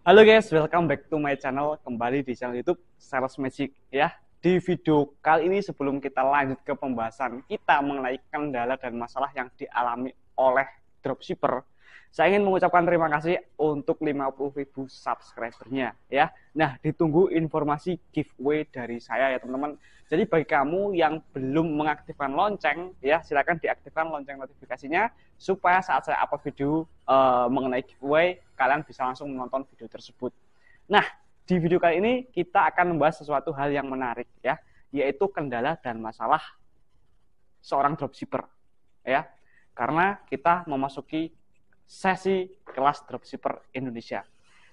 Halo guys, welcome back to my channel. Kembali di channel YouTube Sales Magic ya. Di video kali ini sebelum kita lanjut ke pembahasan kita mengenai kendala dan masalah yang dialami oleh dropshipper, saya ingin mengucapkan terima kasih untuk 50.000 subscribernya ya. Nah, ditunggu informasi giveaway dari saya ya teman-teman. Jadi bagi kamu yang belum mengaktifkan lonceng ya, silakan diaktifkan lonceng notifikasinya supaya saat saya upload video mengenai giveaway kalian bisa langsung menonton video tersebut. Nah, di video kali ini kita akan membahas sesuatu hal yang menarik ya, yaitu kendala dan masalah seorang dropshipper ya. Karena kita memasuki sesi kelas dropshipper Indonesia.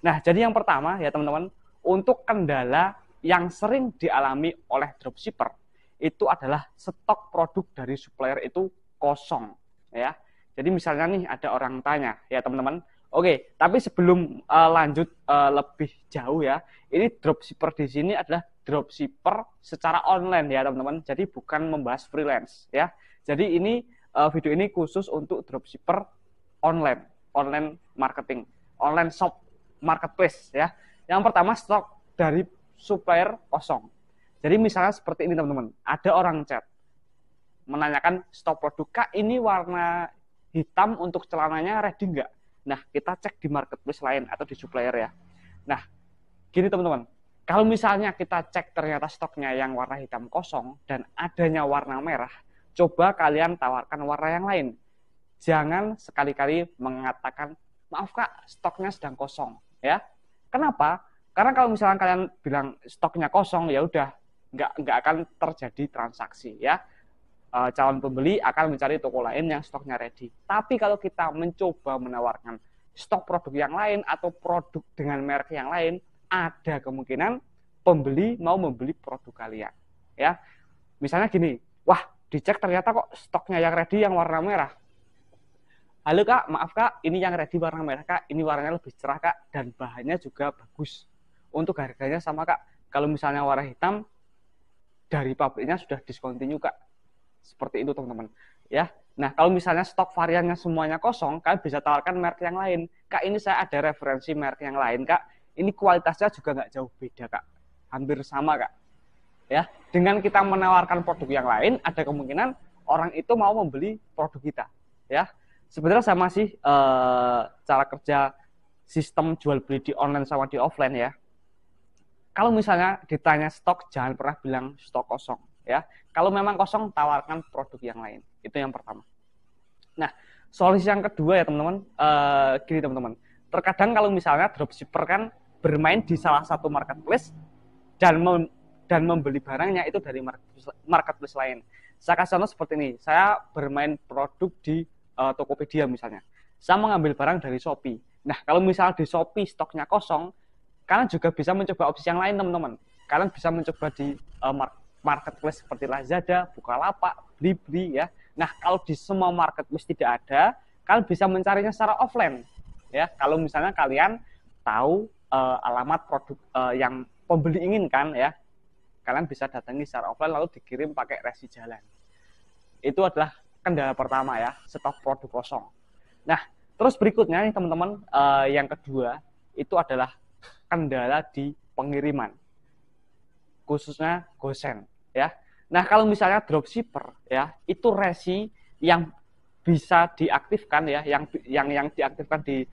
Nah, jadi yang pertama ya teman-teman, untuk kendala yang sering dialami oleh dropshipper itu adalah stok produk dari supplier itu kosong ya. Jadi misalnya nih ada orang tanya ya teman-teman. Oke, tapi sebelum lanjut lebih jauh ya, ini dropshipper di sini adalah dropshipper secara online ya teman-teman. Jadi bukan membahas freelance ya. Jadi ini video ini khusus untuk dropshipper online marketing, online shop marketplace ya. Yang pertama, stok dari supplier kosong. Jadi misalnya seperti ini teman-teman, ada orang chat menanyakan stok produk, Kak ini warna hitam untuk celananya ready nggak? Nah, kita cek di marketplace lain atau di supplier ya. Nah, gini teman-teman, kalau misalnya kita cek ternyata stoknya yang warna hitam kosong dan adanya warna merah, coba kalian tawarkan warna yang lain. Jangan sekali-kali mengatakan, maaf Kak, stoknya sedang kosong ya. Kenapa? Karena kalau misalnya kalian bilang stoknya kosong, ya udah nggak akan terjadi transaksi ya. Calon pembeli akan mencari toko lain yang stoknya ready. Tapi kalau kita mencoba menawarkan stok produk yang lain atau produk dengan merek yang lain, ada kemungkinan pembeli mau membeli produk kalian ya. Misalnya gini, wah dicek ternyata kok stoknya yang ready yang warna merah. Halo Kak, maaf Kak, ini yang ready warna merah Kak, ini warnanya lebih cerah Kak, dan bahannya juga bagus. Untuk harganya sama Kak, kalau misalnya warna hitam, dari pabriknya sudah discontinue Kak. Seperti itu teman-teman. Ya. Nah, kalau misalnya stok variannya semuanya kosong, kalian bisa tawarkan merek yang lain. Kak, ini saya ada referensi merek yang lain Kak, ini kualitasnya juga nggak jauh beda Kak. Hampir sama Kak. Ya, dengan kita menawarkan produk yang lain, ada kemungkinan orang itu mau membeli produk kita. Ya. Sebenarnya sama sih cara kerja sistem jual beli di online sama di offline ya. Kalau misalnya ditanya stok, jangan pernah bilang stok kosong ya. Kalau memang kosong, tawarkan produk yang lain. Itu yang pertama. Nah, solusi yang kedua ya teman-teman, gini teman-teman. Terkadang kalau misalnya dropshipper kan bermain di salah satu marketplace dan membeli barangnya itu dari marketplace lain. Saya kasih contoh seperti ini. Saya bermain produk di Tokopedia misalnya. Saya mengambil barang dari Shopee. Nah, kalau misalnya di Shopee stoknya kosong, kalian juga bisa mencoba opsi yang lain teman-teman. Kalian bisa mencoba di marketplace seperti Lazada, Bukalapak, Blibli ya. Nah, kalau di semua marketplace tidak ada, kalian bisa mencarinya secara offline ya. Kalau misalnya kalian tahu alamat produk yang pembeli inginkan ya, kalian bisa datangi secara offline lalu dikirim pakai resi jalan. Itu adalah kendala pertama ya, stok produk kosong. Nah, terus berikutnya nih teman-teman, yang kedua itu adalah kendala di pengiriman, khususnya gosen ya. Nah, kalau misalnya dropshipper ya, itu resi yang bisa diaktifkan ya, yang diaktifkan di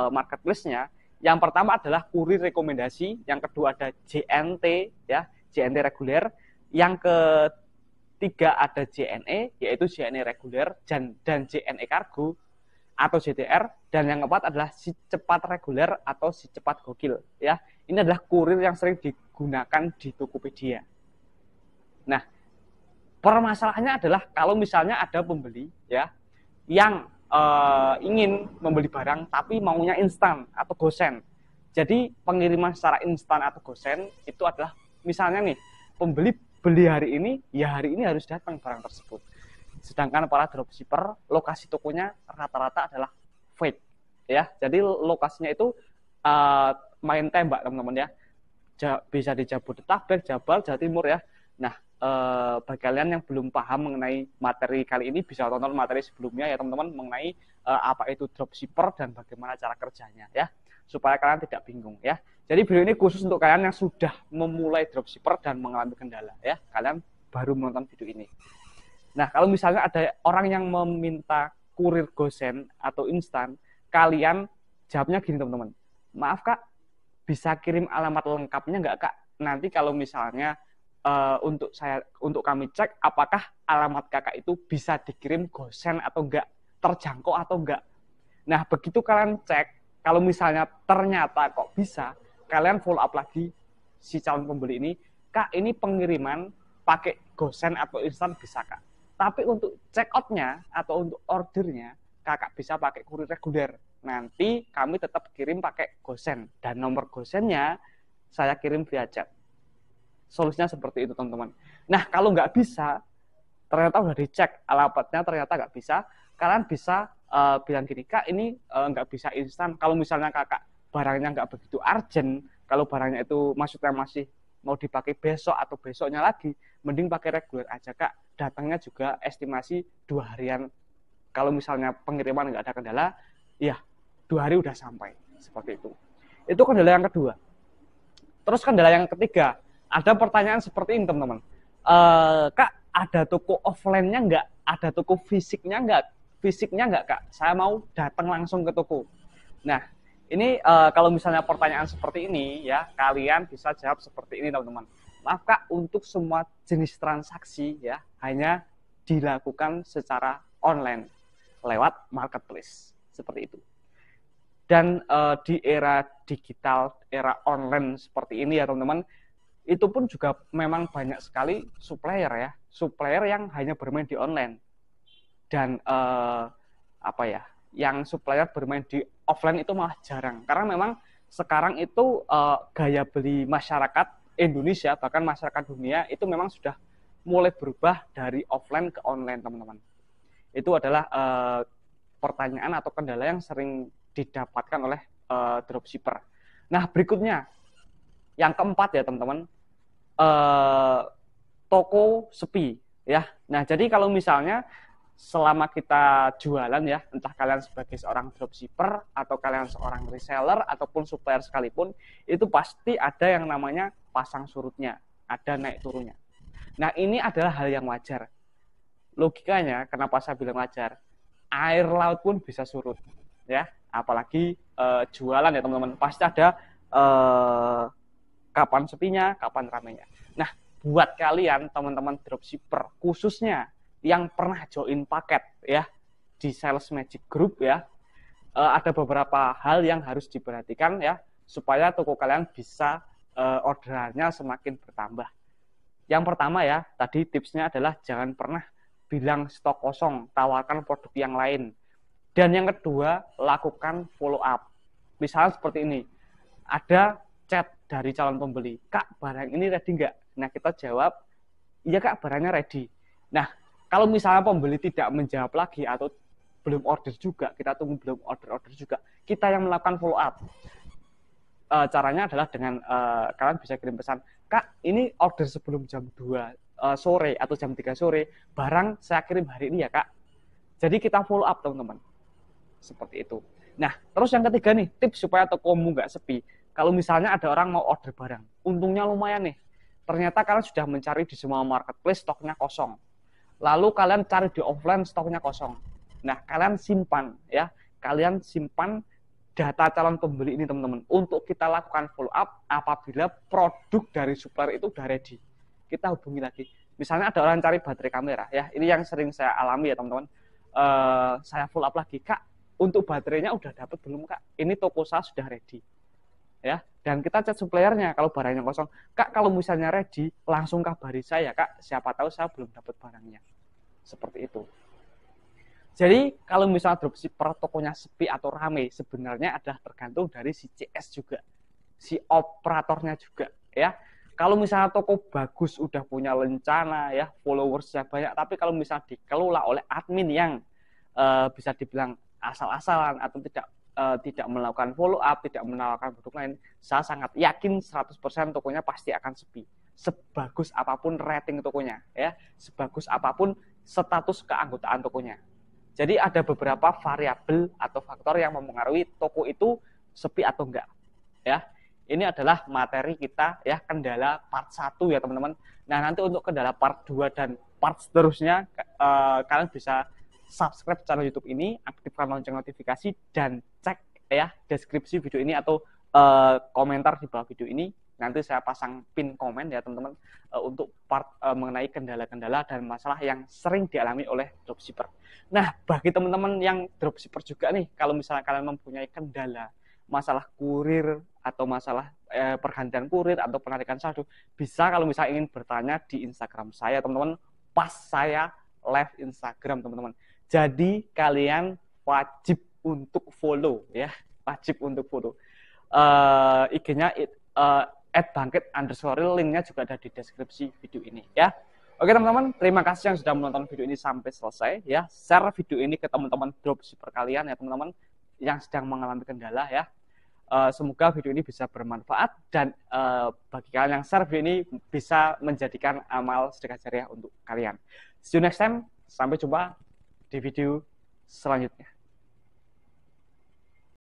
marketplace-nya. Yang pertama adalah kurir rekomendasi, yang kedua ada JNT ya, JNT reguler, yang ketiga ada JNE yaitu JNE reguler dan JNE kargo atau JTR, dan yang keempat adalah si cepat reguler atau si cepat gokil ya. Ini adalah kurir yang sering digunakan di Tokopedia. Nah, permasalahannya adalah kalau misalnya ada pembeli ya yang ingin membeli barang tapi maunya instan atau gosen. Jadi pengiriman secara instan atau gosen itu adalah misalnya nih, pembeli beli hari ini, ya hari ini harus datang barang tersebut. Sedangkan para dropshipper, lokasi tokonya rata-rata adalah fake ya. Jadi lokasinya itu main tembak teman-teman ya. Bisa di Jabodetabek, Jabar, Jawa Timur ya. Nah, bagi kalian yang belum paham mengenai materi kali ini, bisa tonton materi sebelumnya ya teman-teman, mengenai apa itu dropshipper dan bagaimana cara kerjanya ya. supaya kalian tidak bingung ya. Jadi video ini khusus untuk kalian yang sudah memulai dropshipper dan mengalami kendala ya. Kalian baru menonton video ini. Nah, kalau misalnya ada orang yang meminta kurir gosen atau instan, kalian jawabnya gini teman-teman. Maaf Kak, bisa kirim alamat lengkapnya nggak Kak? Nanti kalau misalnya untuk kami cek apakah alamat kakak itu bisa dikirim gosen atau enggak, terjangkau atau enggak. Nah, begitu kalian cek, kalau misalnya ternyata kok bisa, kalian follow up lagi si calon pembeli ini, Kak, ini pengiriman pakai gosen atau instan bisa Kak. Tapi untuk check out-nya atau untuk ordernya, kakak bisa pakai kurir reguler. Nanti kami tetap kirim pakai gosen dan nomor gosennya saya kirim via chat. Solusinya seperti itu teman-teman. Nah, kalau nggak bisa, ternyata udah dicek alamatnya ternyata nggak bisa, kalian bisa bilang gini, Kak ini nggak bisa instan. Kalau misalnya kakak barangnya nggak begitu urgent, kalau barangnya itu maksudnya masih mau dipakai besok atau besoknya lagi, mending pakai reguler aja Kak. Datangnya juga estimasi 2 harian. Kalau misalnya pengiriman nggak ada kendala, ya 2 hari udah sampai. Seperti itu. Itu kendala yang kedua. Terus kendala yang ketiga, ada pertanyaan seperti ini teman-teman. Kak, ada toko offline-nya nggak? Ada toko fisiknya nggak? Fisiknya nggak Kak? Saya mau datang langsung ke toko. Nah, ini kalau misalnya pertanyaan seperti ini ya, kalian bisa jawab seperti ini teman-teman. Maaf Kak, untuk semua jenis transaksi ya hanya dilakukan secara online lewat marketplace seperti itu. Dan di era digital, era online seperti ini ya teman-teman, itu pun juga memang banyak sekali supplier ya, supplier yang hanya bermain di online dan yang supplier bermain di offline itu malah jarang karena memang sekarang itu gaya beli masyarakat Indonesia bahkan masyarakat dunia itu memang sudah mulai berubah dari offline ke online teman-teman. Itu adalah pertanyaan atau kendala yang sering didapatkan oleh dropshipper. Nah berikutnya yang keempat ya teman-teman. Toko sepi ya. Nah, jadi kalau misalnya selama kita jualan ya, entah kalian sebagai seorang dropshipper atau kalian seorang reseller ataupun supplier sekalipun, itu pasti ada yang namanya pasang surutnya, ada naik turunnya. Nah, ini adalah hal yang wajar. Logikanya kenapa saya bilang wajar? Air laut pun bisa surut ya, apalagi jualan ya teman-teman. Pasti ada kapan sepinya, kapan ramenya. Nah, buat kalian teman-teman dropshipper khususnya yang pernah join paket ya di Sales Magic Group ya, ada beberapa hal yang harus diperhatikan ya supaya toko kalian bisa orderannya semakin bertambah. Yang pertama ya, tadi tipsnya adalah jangan pernah bilang stok kosong, tawarkan produk yang lain. Dan yang kedua, lakukan follow up. Misalnya seperti ini, ada chat dari calon pembeli, Kak barang ini ready nggak? Nah kita jawab, iya Kak barangnya ready. Nah kalau misalnya pembeli tidak menjawab lagi atau belum order juga, kita tunggu belum order juga, kita yang melakukan follow up. Caranya adalah dengan kalian bisa kirim pesan, Kak ini order sebelum jam 2 sore atau jam 3 sore, barang saya kirim hari ini ya Kak. Jadi kita follow up teman-teman. Seperti itu. Nah terus yang ketiga nih, tips supaya tokomu nggak sepi. Kalau misalnya ada orang mau order barang, untungnya lumayan nih. Ternyata kalian sudah mencari di semua marketplace stoknya kosong. Lalu kalian cari di offline stoknya kosong. Nah, kalian simpan ya. Kalian simpan data calon pembeli ini teman-teman untuk kita lakukan follow up apabila produk dari supplier itu udah ready. Kita hubungi lagi. Misalnya ada orang cari baterai kamera ya. Ini yang sering saya alami ya teman-teman. Saya follow up lagi, Kak. Untuk baterainya udah dapat belum Kak? Ini toko saya sudah ready. Ya, dan kita chat suppliernya kalau barangnya kosong, Kak kalau misalnya ready langsung kabari saya Kak, siapa tahu saya belum dapat barangnya. Seperti itu. Jadi kalau misalnya dropshipper tokonya sepi atau rame, sebenarnya adalah tergantung dari si CS juga, si operatornya juga ya. Kalau misalnya toko bagus udah punya lencana ya, followersnya banyak, tapi kalau misalnya dikelola oleh admin yang bisa dibilang asal-asalan atau tidak melakukan follow up, tidak menawarkan produk lain, saya sangat yakin 100% tokonya pasti akan sepi. Sebagus apapun rating tokonya, ya, sebagus apapun status keanggotaan tokonya. Jadi ada beberapa variabel atau faktor yang mempengaruhi toko itu sepi atau enggak ya. Ini adalah materi kita ya, kendala part 1 ya teman-teman. Nah, nanti untuk kendala part 2 dan part seterusnya kalian bisa subscribe channel YouTube ini, aktifkan lonceng notifikasi, dan cek ya deskripsi video ini atau komentar di bawah video ini. Nanti saya pasang pin komen ya teman-teman untuk part mengenai kendala-kendala dan masalah yang sering dialami oleh dropshipper. Nah, bagi teman-teman yang dropshipper juga nih, kalau misalnya kalian mempunyai kendala masalah kurir atau masalah pergantian kurir atau penarikan saldo, bisa kalau misalnya ingin bertanya di Instagram saya teman-teman, pas saya live Instagram teman-teman. Jadi kalian wajib untuk follow ya, wajib untuk follow. IG-nya @bangkit_, linknya juga ada di deskripsi video ini ya. Oke teman-teman, terima kasih yang sudah menonton video ini sampai selesai ya. Share video ini ke teman-teman dropshipper kalian ya teman-teman yang sedang mengalami kendala ya. Semoga video ini bisa bermanfaat dan bagi kalian yang share video ini bisa menjadikan amal sedekah jariah untuk kalian. See you next time, sampai jumpa di video selanjutnya.